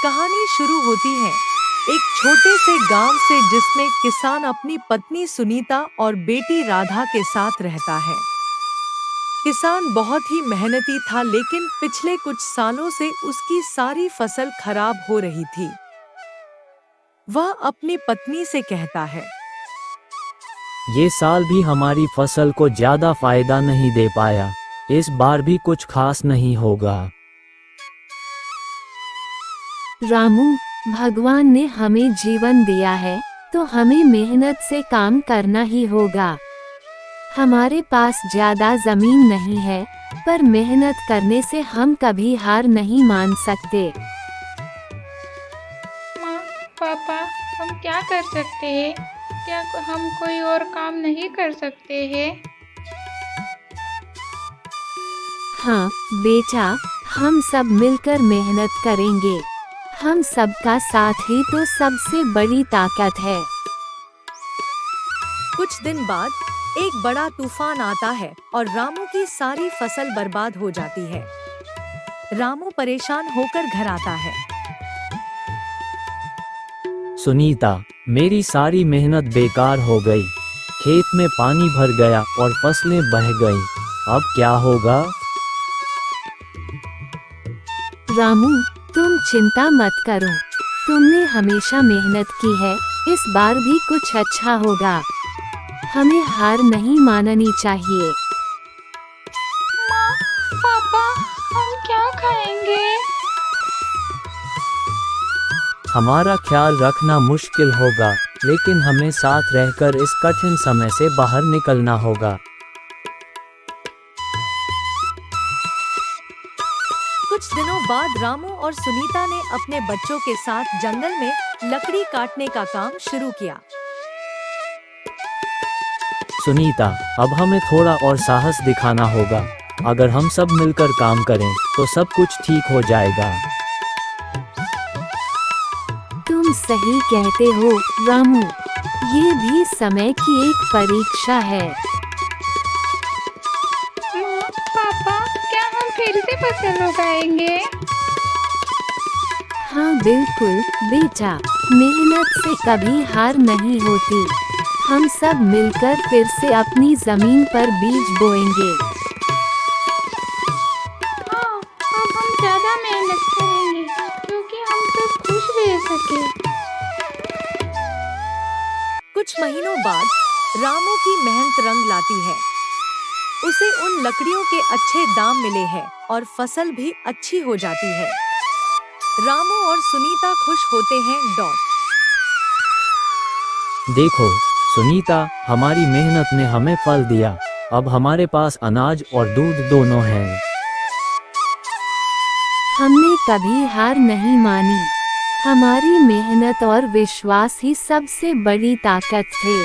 कहानी शुरू होती है एक छोटे से गांव से जिसमें किसान अपनी पत्नी सुनीता और बेटी राधा के साथ रहता है। किसान बहुत ही मेहनती था, लेकिन पिछले कुछ सालों से उसकी सारी फसल खराब हो रही थी। वह अपनी पत्नी से कहता है, ये साल भी हमारी फसल को ज्यादा फायदा नहीं दे पाया। इस बार भी कुछ खास नहीं होगा। रामू, भगवान ने हमें जीवन दिया है तो हमें मेहनत से काम करना ही होगा। हमारे पास ज्यादा जमीन नहीं है, पर मेहनत करने से हम कभी हार नहीं मान सकते। माँ, पापा, हम क्या कर सकते हैं? क्या हम कोई और काम नहीं कर सकते हैं? हाँ बेटा, हम सब मिलकर मेहनत करेंगे। हम सबका साथ ही तो सबसे बड़ी ताकत है। कुछ दिन बाद एक बड़ा तूफान आता है और रामू की सारी फसल बर्बाद हो जाती है। रामू परेशान होकर घर आता है। सुनीता, मेरी सारी मेहनत बेकार हो गई। खेत में पानी भर गया और फसलें बह गईं। अब क्या होगा? रामू, तुम चिंता मत करो। तुमने हमेशा मेहनत की है, इस बार भी कुछ अच्छा होगा। हमें हार नहीं माननी चाहिए। माँ, पापा, हम क्या खाएंगे? हमारा ख्याल रखना मुश्किल होगा, लेकिन हमें साथ रहकर इस कठिन समय से बाहर निकलना होगा। कुछ दिनों बाद रामू और सुनीता ने अपने बच्चों के साथ जंगल में लकड़ी काटने का काम शुरू किया। सुनीता, अब हमें थोड़ा और साहस दिखाना होगा। अगर हम सब मिलकर काम करें तो सब कुछ ठीक हो जाएगा। तुम सही कहते हो रामू, ये भी समय की एक परीक्षा है। माँ, पापा, क्या हम फिर से फसल उगाएंगे? हाँ बिल्कुल बेटा, मेहनत से कभी हार नहीं होती। हम सब मिलकर फिर से अपनी जमीन पर बीज बोएंगे। हाँ, अब हम ज्यादा मेहनत करेंगे क्योंकि हम सब खुश रह सके। कुछ महीनों बाद रामू की मेहनत रंग लाती है। उसे उन लकड़ियों के अच्छे दाम मिले हैं और फसल भी अच्छी हो जाती है। रामू और सुनीता खुश होते हैं। देखो सुनीता, हमारी मेहनत ने हमें फल दिया। अब हमारे पास अनाज और दूध दोनों हैं। हमने कभी हार नहीं मानी। हमारी मेहनत और विश्वास ही सबसे बड़ी ताकत थे।